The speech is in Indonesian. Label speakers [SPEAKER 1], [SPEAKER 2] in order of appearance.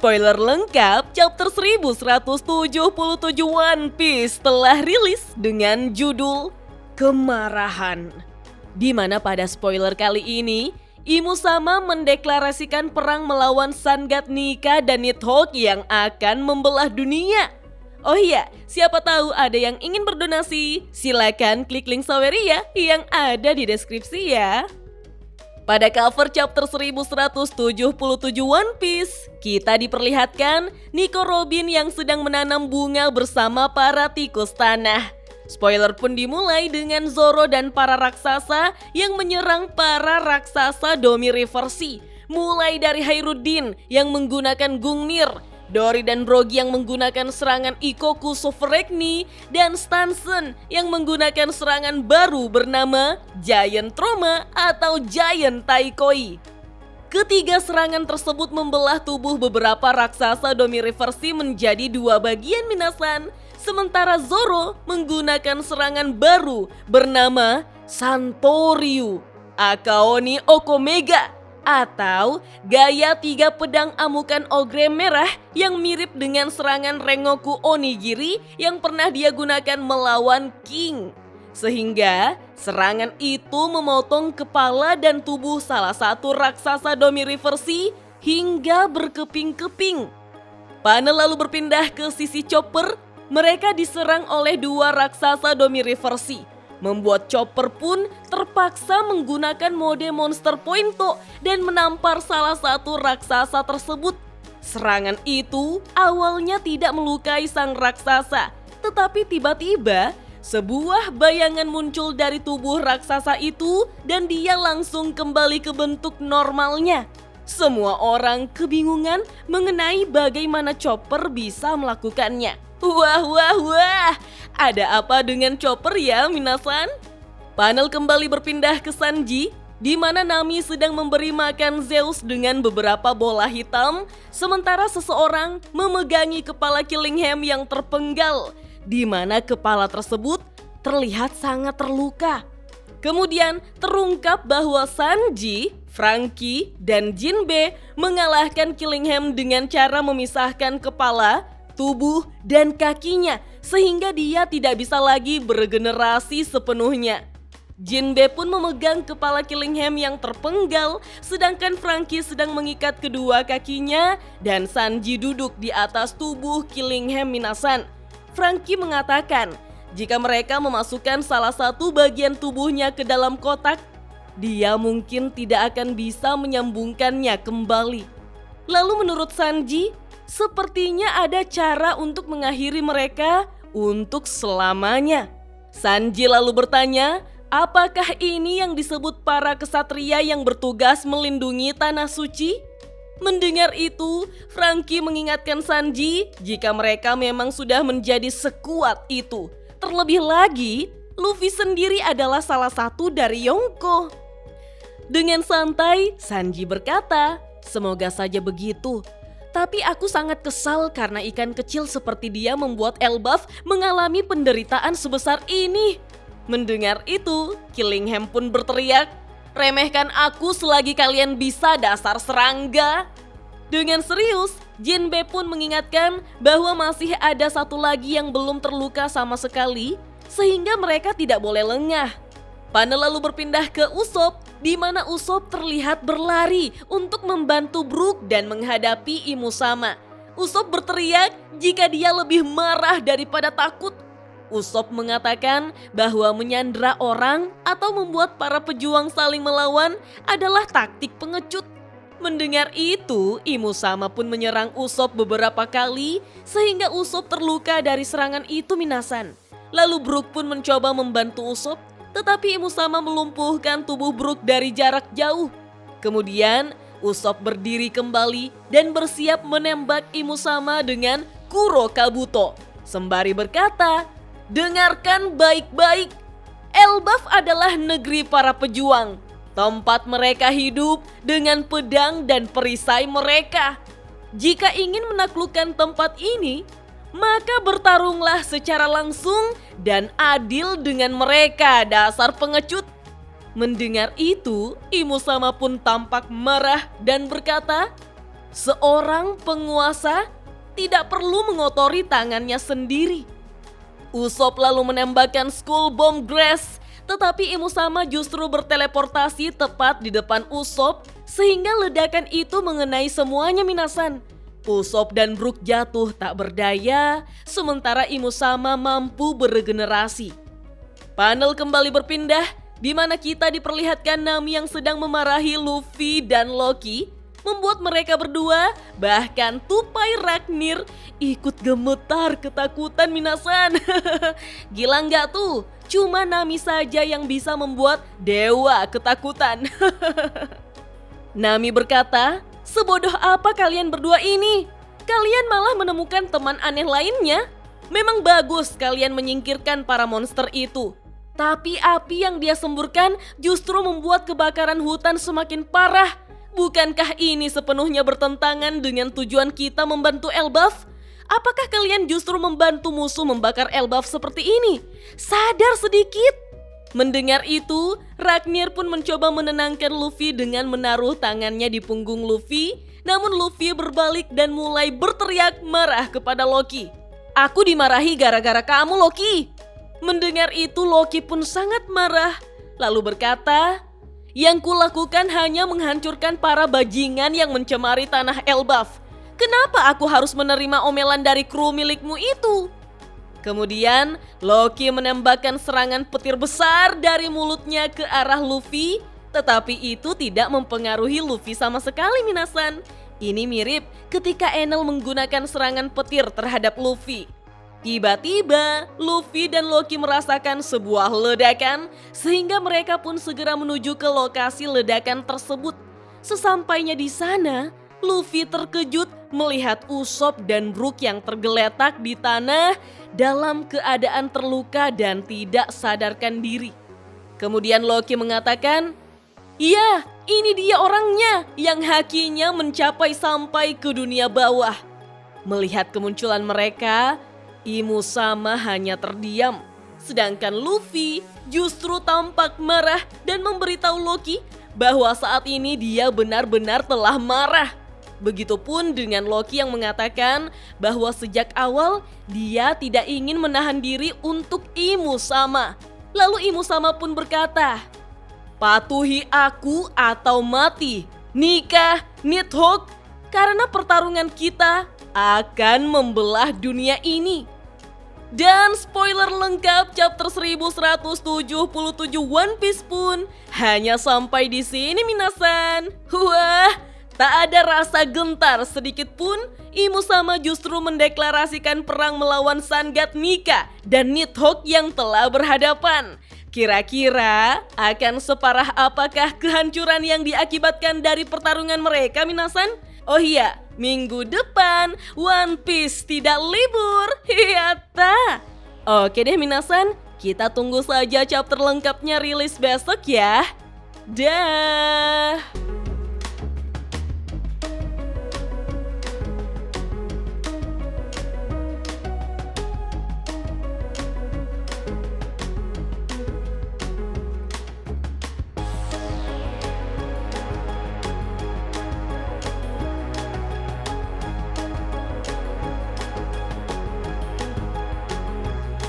[SPEAKER 1] Spoiler lengkap, chapter 1177 One Piece telah rilis dengan judul Kemarahan. Di mana pada spoiler kali ini, Imusama mendeklarasikan perang melawan Sangat Nika dan Nidhogg yang akan membelah dunia. Oh iya, siapa tahu ada yang ingin berdonasi, silakan klik link Saweria yang ada di deskripsi ya. Pada cover chapter 1177 One Piece, kita diperlihatkan Nico Robin yang sedang menanam bunga bersama para tikus tanah. Spoiler pun dimulai dengan Zoro dan para raksasa yang menyerang para raksasa Domi Reversi. Mulai dari Hairuddin yang menggunakan Gungnir, Dory dan Brogy yang menggunakan serangan Ikoku Sovereigni, dan Stanson yang menggunakan serangan baru bernama Giant Trauma atau Giant Taikoi. Ketiga serangan tersebut membelah tubuh beberapa raksasa Domi Reversi menjadi dua bagian minasan, sementara Zoro menggunakan serangan baru bernama Santoryu Akaoni Okomega atau gaya tiga pedang amukan ogre merah yang mirip dengan serangan Rengoku Onigiri yang pernah dia gunakan melawan King. Sehingga serangan itu memotong kepala dan tubuh salah satu raksasa Domi Reversi hingga berkeping-keping. Panel lalu berpindah ke sisi Chopper, mereka diserang oleh dua raksasa Domi Reversi. Membuat Chopper pun terpaksa menggunakan mode Monster Pointo dan menampar salah satu raksasa tersebut. Serangan itu awalnya tidak melukai sang raksasa, tetapi tiba-tiba sebuah bayangan muncul dari tubuh raksasa itu dan dia langsung kembali ke bentuk normalnya. Semua orang kebingungan mengenai bagaimana Chopper bisa melakukannya. Wah, ada apa dengan Chopper ya, minasan? Panel kembali berpindah ke Sanji, di mana Nami sedang memberi makan Zeus dengan beberapa bola hitam, sementara seseorang memegangi kepala Killingham yang terpenggal, di mana kepala tersebut terlihat sangat terluka. Kemudian terungkap bahwa Sanji, Franky, dan Jinbe mengalahkan Killingham dengan cara memisahkan kepala, tubuh, dan kakinya sehingga dia tidak bisa lagi beregenerasi sepenuhnya. Jinbe pun memegang kepala Killingham yang terpenggal, sedangkan Franky sedang mengikat kedua kakinya dan Sanji duduk di atas tubuh Killingham minasan. Franky mengatakan jika mereka memasukkan salah satu bagian tubuhnya ke dalam kotak, dia mungkin tidak akan bisa menyambungkannya kembali. Lalu menurut Sanji, sepertinya ada cara untuk mengakhiri mereka untuk selamanya. Sanji lalu bertanya, apakah ini yang disebut para kesatria yang bertugas melindungi tanah suci? Mendengar itu, Franky mengingatkan Sanji jika mereka memang sudah menjadi sekuat itu. Terlebih lagi, Luffy sendiri adalah salah satu dari Yonko. Dengan santai, Sanji berkata, semoga saja begitu. Tapi aku sangat kesal karena ikan kecil seperti dia membuat Elbaf mengalami penderitaan sebesar ini. Mendengar itu, Killingham pun berteriak, remehkan aku selagi kalian bisa, dasar serangga. Dengan serius, Jinbe pun mengingatkan bahwa masih ada satu lagi yang belum terluka sama sekali, sehingga mereka tidak boleh lengah. Panel lalu berpindah ke Usopp, di mana Usopp terlihat berlari untuk membantu Brook dan menghadapi Imusama. Usopp berteriak jika dia lebih marah daripada takut. Usopp mengatakan bahwa menyandera orang atau membuat para pejuang saling melawan adalah taktik pengecut. Mendengar itu, Imusama pun menyerang Usopp beberapa kali sehingga Usopp terluka dari serangan itu minasan. Lalu Brook pun mencoba membantu Usopp, tetapi Imusama melumpuhkan tubuh Brook dari jarak jauh. Kemudian Usopp berdiri kembali dan bersiap menembak Imusama dengan Kuro Kabuto. Sembari berkata, dengarkan baik-baik, Elbaf adalah negeri para pejuang. Tempat mereka hidup dengan pedang dan perisai mereka. Jika ingin menaklukkan tempat ini, maka bertarunglah secara langsung dan adil dengan mereka, dasar pengecut. Mendengar itu, Imusama pun tampak marah dan berkata, Seorang penguasa tidak perlu mengotori tangannya sendiri. Usopp lalu menembakkan Skull Bomb Grass, tetapi Imusama justru berteleportasi tepat di depan Usopp sehingga ledakan itu mengenai semuanya minasan. Usopp dan Brook jatuh tak berdaya, sementara Imusama mampu beregenerasi. Panel kembali berpindah, di mana kita diperlihatkan Nami yang sedang memarahi Luffy dan Loki, membuat mereka berdua, bahkan tupai Ragnir, ikut gemetar ketakutan minasan. Gila nggak tuh? Cuma Nami saja yang bisa membuat dewa ketakutan. Nami berkata, "Sebodoh apa kalian berdua ini? Kalian malah menemukan teman aneh lainnya? Memang bagus kalian menyingkirkan para monster itu. Tapi api yang dia semburkan justru membuat kebakaran hutan semakin parah. Bukankah ini sepenuhnya bertentangan dengan tujuan kita membantu Elbaf? Apakah kalian justru membantu musuh membakar Elbaf seperti ini? Sadar sedikit." Mendengar itu, Ragnir pun mencoba menenangkan Luffy dengan menaruh tangannya di punggung Luffy. Namun Luffy berbalik dan mulai berteriak marah kepada Loki. "Aku dimarahi gara-gara kamu, Loki." Mendengar itu Loki pun sangat marah, lalu berkata, "Yang kulakukan hanya menghancurkan para bajingan yang mencemari tanah Elbaf. Kenapa aku harus menerima omelan dari kru milikmu itu?" Kemudian Loki menembakkan serangan petir besar dari mulutnya ke arah Luffy, tetapi itu tidak mempengaruhi Luffy sama sekali minasan. Ini mirip ketika Enel menggunakan serangan petir terhadap Luffy. Tiba-tiba Luffy dan Loki merasakan sebuah ledakan sehingga mereka pun segera menuju ke lokasi ledakan tersebut. Sesampainya di sana, Luffy terkejut melihat Usopp dan Brook yang tergeletak di tanah dalam keadaan terluka dan tidak sadarkan diri. Kemudian Loki mengatakan, "Iya, ini dia orangnya yang hakinya mencapai sampai ke dunia bawah." Melihat kemunculan mereka, Imusama hanya terdiam. Sedangkan Luffy justru tampak marah dan memberitahu Loki bahwa saat ini dia benar-benar telah marah. Begitupun dengan Loki yang mengatakan bahwa sejak awal dia tidak ingin menahan diri untuk Imusama. Lalu Imusama pun berkata, "Patuhi aku atau mati, nikah Nidhogg, karena pertarungan kita akan membelah dunia ini." Dan spoiler lengkap chapter 1177 One Piece pun hanya sampai di sini minasan. Wah, tak ada rasa gentar sedikit pun. Imusama justru mendeklarasikan perang melawan Sangat Nika dan Nidhogg yang telah berhadapan. Kira-kira akan separah apakah kehancuran yang diakibatkan dari pertarungan mereka minasan? Oh iya, minggu depan One Piece tidak libur. Yata. Oke deh minasan, kita tunggu saja chapter lengkapnya rilis besok ya. Dah.